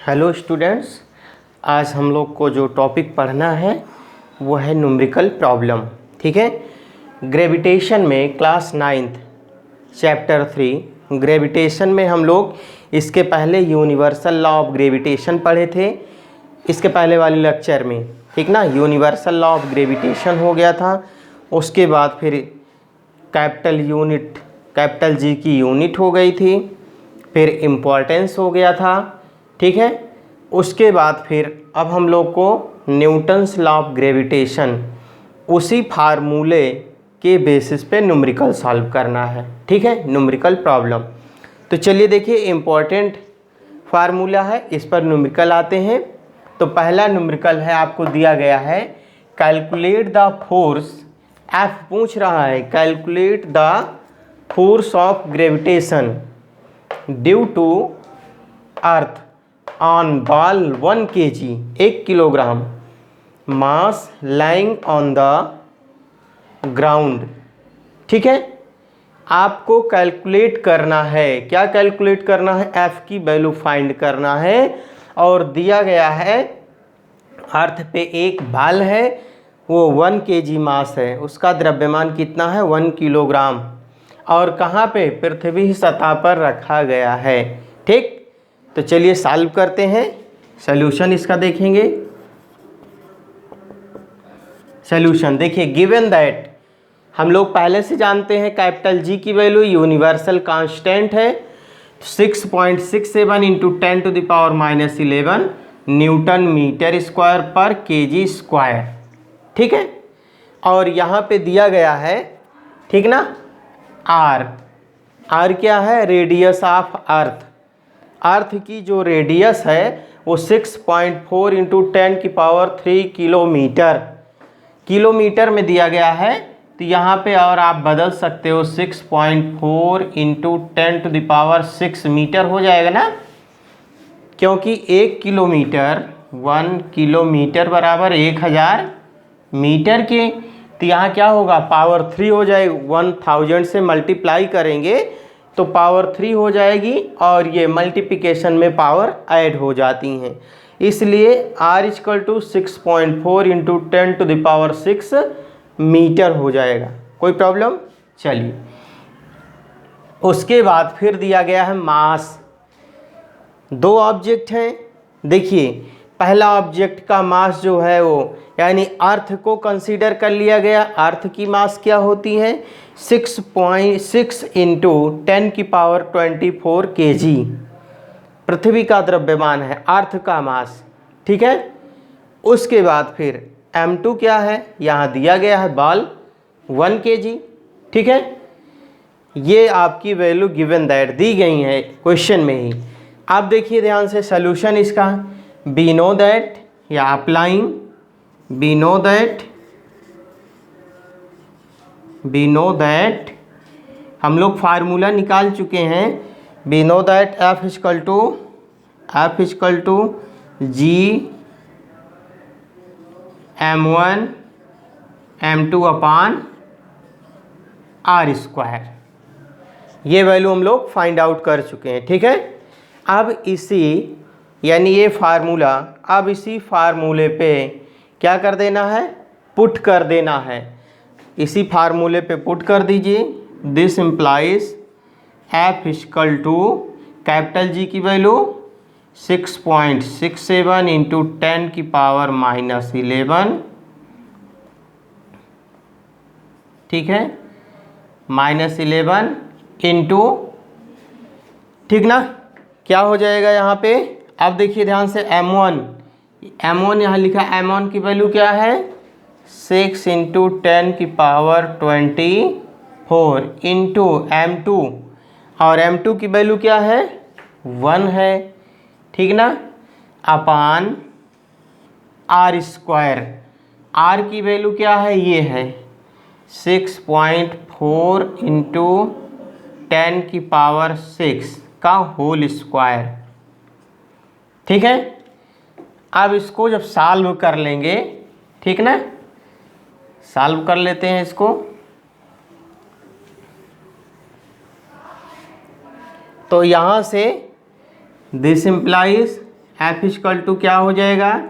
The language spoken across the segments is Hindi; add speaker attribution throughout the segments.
Speaker 1: हेलो स्टूडेंट्स, आज हम लोग को जो टॉपिक पढ़ना है वो है न्यूमेरिकल प्रॉब्लम। ठीक है, ग्रेविटेशन में क्लास 9th चैप्टर 3 ग्रेविटेशन में हम लोग इसके पहले यूनिवर्सल लॉ ऑफ ग्रेविटेशन पढ़े थे। इसके पहले वाले लेक्चर में, ठीक ना, यूनिवर्सल लॉ ऑफ ग्रेविटेशन हो गया था। उसके बाद फिर कैपिटल जी की यूनिट हो गई थी, फिर इम्पोर्टेंस हो गया था। ठीक है, उसके बाद फिर अब हम लोग को न्यूटन्स लॉ ऑफ ग्रेविटेशन उसी फार्मूले के बेसिस पे न्यूमेरिकल सॉल्व करना है। ठीक है, न्यूमेरिकल प्रॉब्लम। तो चलिए देखिए, इम्पॉर्टेंट फार्मूला है, इस पर न्यूमेरिकल आते हैं। तो पहला न्यूमेरिकल है, आपको दिया गया है कैलकुलेट द फोर्स। एफ पूछ रहा है, calculate the force of gravitation due to earth on ball 1 kg 1 kilogram mass lying on the ground. ठीक है, आपको कैलकुलेट करना है। क्या कैलकुलेट करना है? एफ की वैल्यू फाइंड करना है। और दिया गया है अर्थ पे एक बॉल है, वो 1 kg मास है, उसका द्रव्यमान कितना है? 1 किलोग्राम। और कहाँ पे? पृथ्वी सतह पर रखा गया है। ठीक, तो चलिए सॉल्व करते हैं। सॉल्यूशन इसका देखेंगे। सॉल्यूशन देखिए, गिवन दैट, हम लोग पहले से जानते हैं कैपिटल जी की वैल्यू यूनिवर्सल कांस्टेंट है 6.67 इंटू 10⁻⁻11 न्यूटन मीटर स्क्वायर पर केजी स्क्वायर। ठीक है, और यहाँ पे दिया गया है, ठीक ना, आर क्या है? Radius of earth. अर्थ की जो रेडियस है वो 6.4 इंटू 10⁻³ किलोमीटर में दिया गया है। तो यहाँ पे और आप बदल सकते हो, 6.4 इंटू 10⁻6 मीटर हो जाएगा ना, क्योंकि 1 किलोमीटर बराबर 1000 मीटर के। तो यहाँ क्या होगा? पावर 3 हो जाएगी। 1000 से मल्टीप्लाई करेंगे तो पावर 3 हो जाएगी, और ये मल्टीप्लिकेशन में पावर ऐड हो जाती हैं, इसलिए R = 6.4 इंटू 10⁻6 मीटर हो जाएगा। कोई प्रॉब्लम? चलिए, उसके बाद फिर दिया गया है मास। 2 ऑब्जेक्ट हैं। देखिए, पहला ऑब्जेक्ट का मास जो है वो, यानी अर्थ को कंसीडर कर लिया गया। अर्थ की मास क्या होती है? 6.6 इंटू 10⁻24 kg पृथ्वी का द्रव्यमान है, अर्थ का मास। ठीक है, उसके बाद फिर m2 क्या है? यहाँ दिया गया है बॉल 1 kg। ठीक है, ये आपकी वैल्यू गिवन दैट दी गई है क्वेश्चन में ही। आप देखिए ध्यान से सॉल्यूशन इसका, बी नो दैट या अप्लाइंग, बी नो दैट हम लोग फार्मूला निकाल चुके हैं। Be no that F = G m1 m2 upon r²। ये वैल्यू हम लोग फाइंड आउट कर चुके हैं। ठीक है, अब इसी, यानी ये फार्मूला, अब इसी फार्मूले पे क्या कर देना है? पुट कर देना है। इसी फार्मूले पे पुट कर दीजिए। This implies F = capital G की वैल्यू 6.67 इंटू 10⁻11, ठीक है, -11 इंटू, ठीक ना, क्या हो जाएगा यहाँ पे? अब देखिए ध्यान से, m1 यहाँ लिखा, m1 की वैल्यू क्या है? 6 इंटू 10⁻24 इंटू m2, और m2 की वैल्यू क्या है? 1 है, ठीक ना, अपान r²। r की वैल्यू क्या है? ये है 6.4 इंटू 10⁻6 का होल स्क्वायर। ठीक है, अब इसको जब सॉल्व कर लेंगे, ठीक ना, सॉल्व कर लेते हैं इसको। तो यहाँ से this implies F equal to क्या हो जाएगा,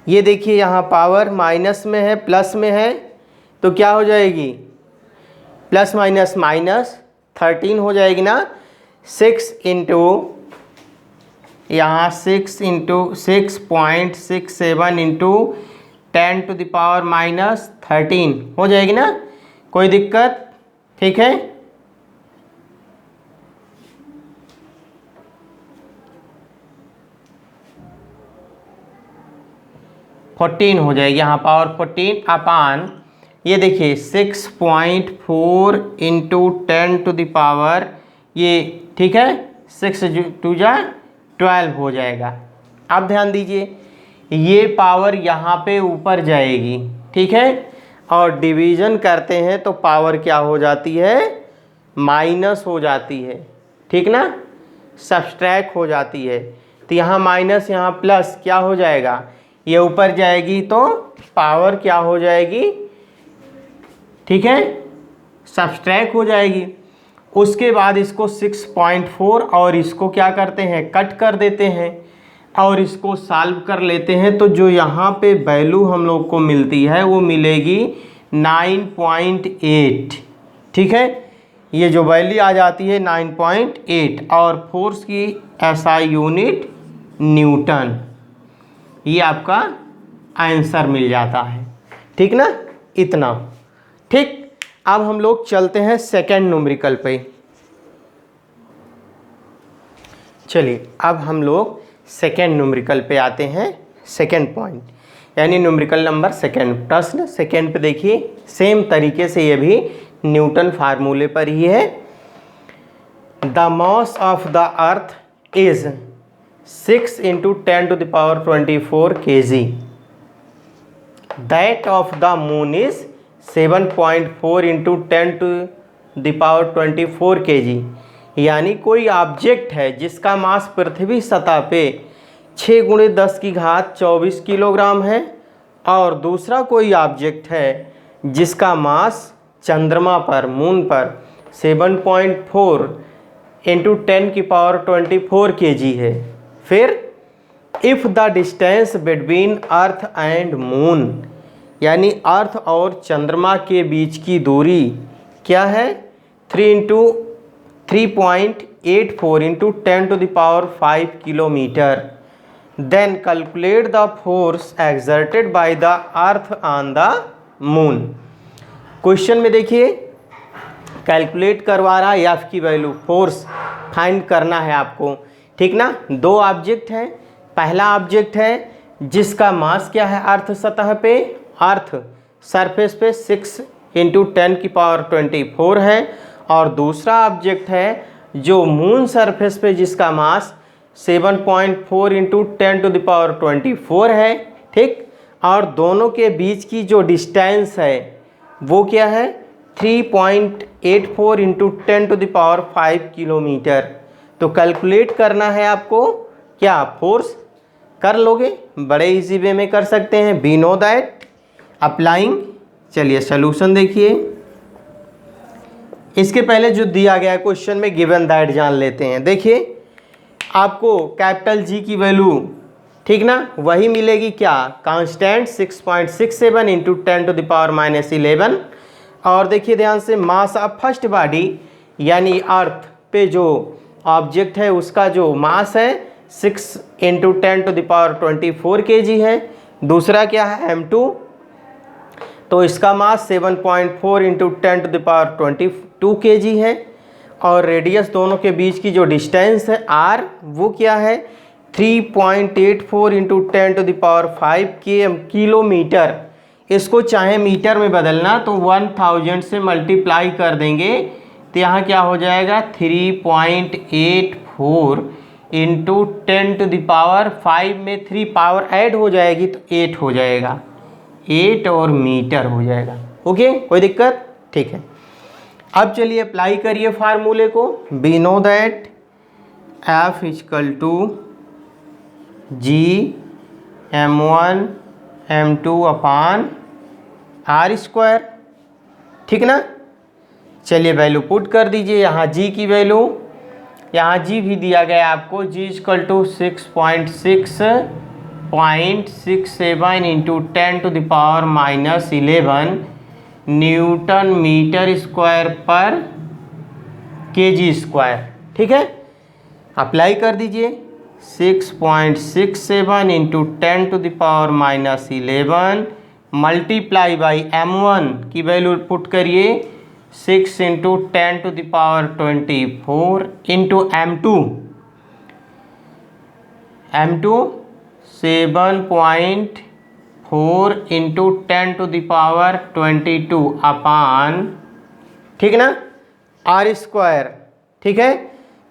Speaker 1: ये देखिए यहाँ पावर माइनस में है प्लस में है, तो क्या हो जाएगी, प्लस माइनस माइनस 13 हो जाएगी ना। 6 इंटू यहाँ 6 इंटू 6.67 इंटू 10⁻⁻13 हो जाएगी ना, कोई दिक्कत, ठीक है। फोर्टीन हो जाएगी यहाँ पावर 14 अपान, ये देखिए 6.4 इंटू 10⁻, ये ठीक है 6 2 जा 12 हो जाएगा। अब ध्यान दीजिए ये पावर यहाँ पे ऊपर जाएगी, ठीक है, और डिवीज़न करते हैं तो पावर क्या हो जाती है, माइनस हो जाती है, ठीक ना, सब्सट्रैक्ट हो जाती है। तो यहाँ माइनस यहाँ प्लस क्या हो जाएगा, ये ऊपर जाएगी तो पावर क्या हो जाएगी, ठीक है, सब्सट्रैक्ट हो जाएगी। उसके बाद इसको 6.4 और इसको क्या करते हैं, कट कर देते हैं और इसको सॉल्व कर लेते हैं, तो जो यहाँ पे वैल्यू हम लोग को मिलती है वो मिलेगी 9.8, ठीक है, ये जो वैल्यू आ जाती है 9.8 और फोर्स की एसआई यूनिट न्यूटन, ये आपका आंसर मिल जाता है, ठीक ना, इतना, ठीक। अब हम लोग चलते हैं सेकेंड न्यूमेरिकल पे। चलिए अब हम लोग सेकेंड न्यूमेरिकल पे आते हैं, सेकेंड पॉइंट यानी न्यूमेरिकल नंबर सेकेंड। प्रश्न सेकेंड पे देखिए सेम तरीके से ये भी न्यूटन फार्मूले पर ही है। The mass of the earth is 6 into 10⁻24 kg, that of the moon is 7.4 into 10⁻24 kg। यानी कोई ऑब्जेक्ट है जिसका मास पृथ्वी सतह पे 6 × 10⁻24 किलोग्राम है, और दूसरा कोई ऑब्जेक्ट है जिसका मास चंद्रमा पर, मून पर 7.4 इंटू 10⁻24 kg है। फिर if the distance between earth and moon, यानी अर्थ और चंद्रमा के बीच की दूरी क्या है, 3.84 into 10⁵ kilometre, then calculate the force exerted by the earth on the moon. Question में देखिए कैलकुलेट करवा रहा है, एफ की वैल्यू, फोर्स फाइंड करना है आपको, ठीक ना। दो ऑब्जेक्ट हैं, पहला ऑब्जेक्ट है जिसका मास क्या है अर्थ सतह पे, अर्थ सरफेस पे 6 इंटू 10⁻24 है, और दूसरा ऑब्जेक्ट है जो मून सरफेस पे जिसका मास 7.4 इंटू 10⁻24 है, ठीक। और दोनों के बीच की जो डिस्टेंस है वो क्या है, 3.84 इंटू 10⁵ किलोमीटर। तो कैलकुलेट करना है आपको क्या, फोर्स, कर लोगे, बड़े इजी वे में कर सकते हैं, वी नो दैट, अप्लाइंग। चलिए सॉल्यूशन देखिए, इसके पहले जो दिया गया है क्वेश्चन में गिवन दैट जान लेते हैं। देखिए आपको कैपिटल जी की वैल्यू, ठीक ना, वही मिलेगी क्या, कांस्टेंट 6.67 इंटू 10⁻⁻11। और देखिए ध्यान से मास ऑफ फर्स्ट बॉडी यानी अर्थ पे जो ऑब्जेक्ट है उसका जो मास है 6 इंटू 10⁻24 kg है। दूसरा क्या है m2, तो इसका मास 7.4 इंटू 10⁻22 kg है। और रेडियस दोनों के बीच की जो डिस्टेंस है r, वो क्या है 3.84 इंटू 10⁵ किलोमीटर। इसको चाहे मीटर में बदलना तो 1000 से मल्टीप्लाई कर देंगे, तो यहाँ क्या हो जाएगा 3.84 इंटू 10⁵ में 3 पावर ऐड हो जाएगी तो 8 हो जाएगा, 8 और मीटर हो जाएगा। ओके, कोई दिक्कत, ठीक है। अब चलिए अप्लाई करिए फार्मूले को, we know that F equal to G(m1 m2 upon r²), ठीक ना। चलिए वैल्यू पुट कर दीजिए, यहाँ G की वैल्यू यहाँ जी भी दिया गया आपको, G equal to 6.67 into 10⁻⁻11 newton metre square पर केजी स्क्वायर। ठीक है, अप्लाई कर दीजिए। 6.67 इंटू 10⁻⁻11 मल्टीप्लाई बाई m1 की वैल्यू पुट करिए 6 इंटू 10⁻24 इंटू m2 7.4 इंटू 10⁻22 अपान, ठीक ना, आर स्क्वायर। ठीक है,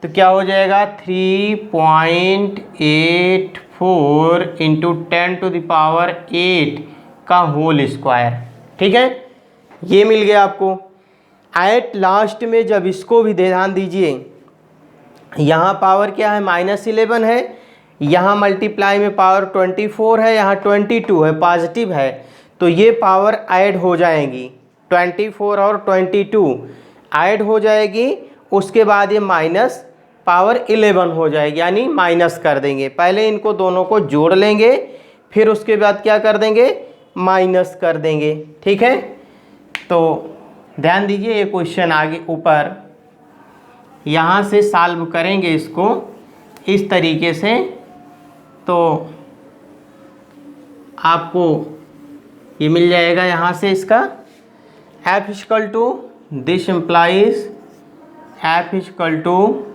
Speaker 1: तो क्या हो जाएगा 3.84 इंटू 10⁸ का होल स्क्वायर। ठीक है, ये मिल गया आपको। एट लास्ट में जब इसको भी ध्यान दीजिए, यहाँ पावर क्या है, -11 है, यहाँ मल्टीप्लाई में पावर 24 है, यहाँ 22 है, पॉजिटिव है, तो ये पावर ऐड हो जाएगी, 24 और 22 ऐड हो जाएगी। उसके बाद ये माइनस पावर 11 हो जाएगी, यानी माइनस कर देंगे। पहले इनको दोनों को जोड़ लेंगे, फिर उसके बाद क्या कर देंगे, माइनस कर देंगे। ठीक है, तो ध्यान दीजिए, ये क्वेश्चन आगे ऊपर यहाँ से सॉल्व करेंगे इसको इस तरीके से, तो आपको ये मिल जाएगा यहाँ से इसका f equal to, this implies f equal to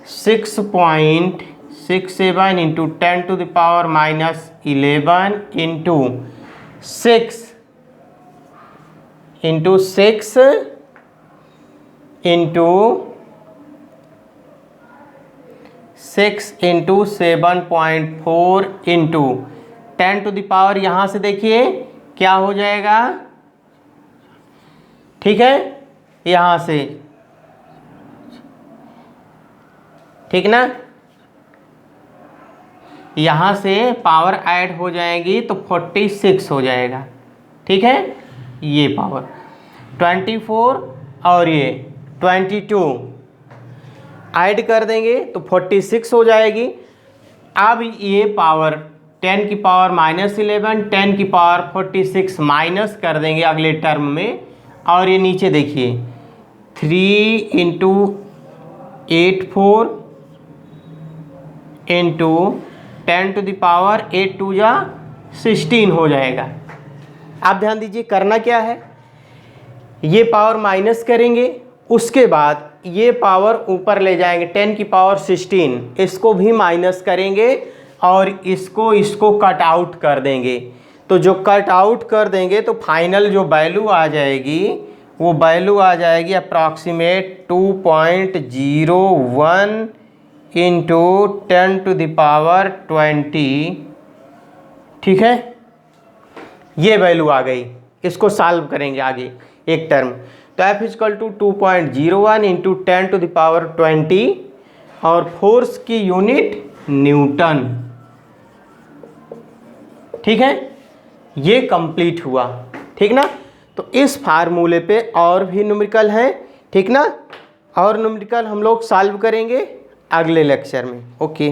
Speaker 1: 6.67 into 10⁻⁻11 into 6 into 7.4 into 10⁻, यहाँ से देखिए क्या हो जाएगा। ठीक है, यहाँ से, ठीक ना, यहाँ से पावर ऐड हो जाएगी तो 46 हो जाएगा। ठीक है, ये पावर 24 और ये 22 ऐड कर देंगे तो 46 हो जाएगी। अब ये पावर 10 की पावर -11, 10 की पावर 46 माइनस कर देंगे अगले टर्म में, और ये नीचे देखिए 3 इंटू 84 इंटू 10⁻8 2 16 हो जाएगा। आप ध्यान दीजिए, करना क्या है, ये पावर माइनस करेंगे, उसके बाद ये पावर ऊपर ले जाएंगे 10 की पावर 16, इसको भी माइनस करेंगे और इसको कट आउट कर देंगे। तो जो कट आउट कर देंगे तो फाइनल जो वैल्यू आ जाएगी वो वैल्यू आ जाएगी अप्रॉक्सीमेट 2.01 इंटू 10⁻20। ठीक है, ये वैल्यू आ गई। इसको सॉल्व करेंगे आगे एक टर्म, तो f इक्वल टू 2.01 इंटू 10⁻20 और फोर्स की यूनिट न्यूटन। ठीक है, ये कंप्लीट हुआ। ठीक ना, तो इस फार्मूले पे और भी न्यूमेरिकल हैं। ठीक ना, और न्यूमेरिकल हम लोग सॉल्व करेंगे अगले लेक्चर में। ओके।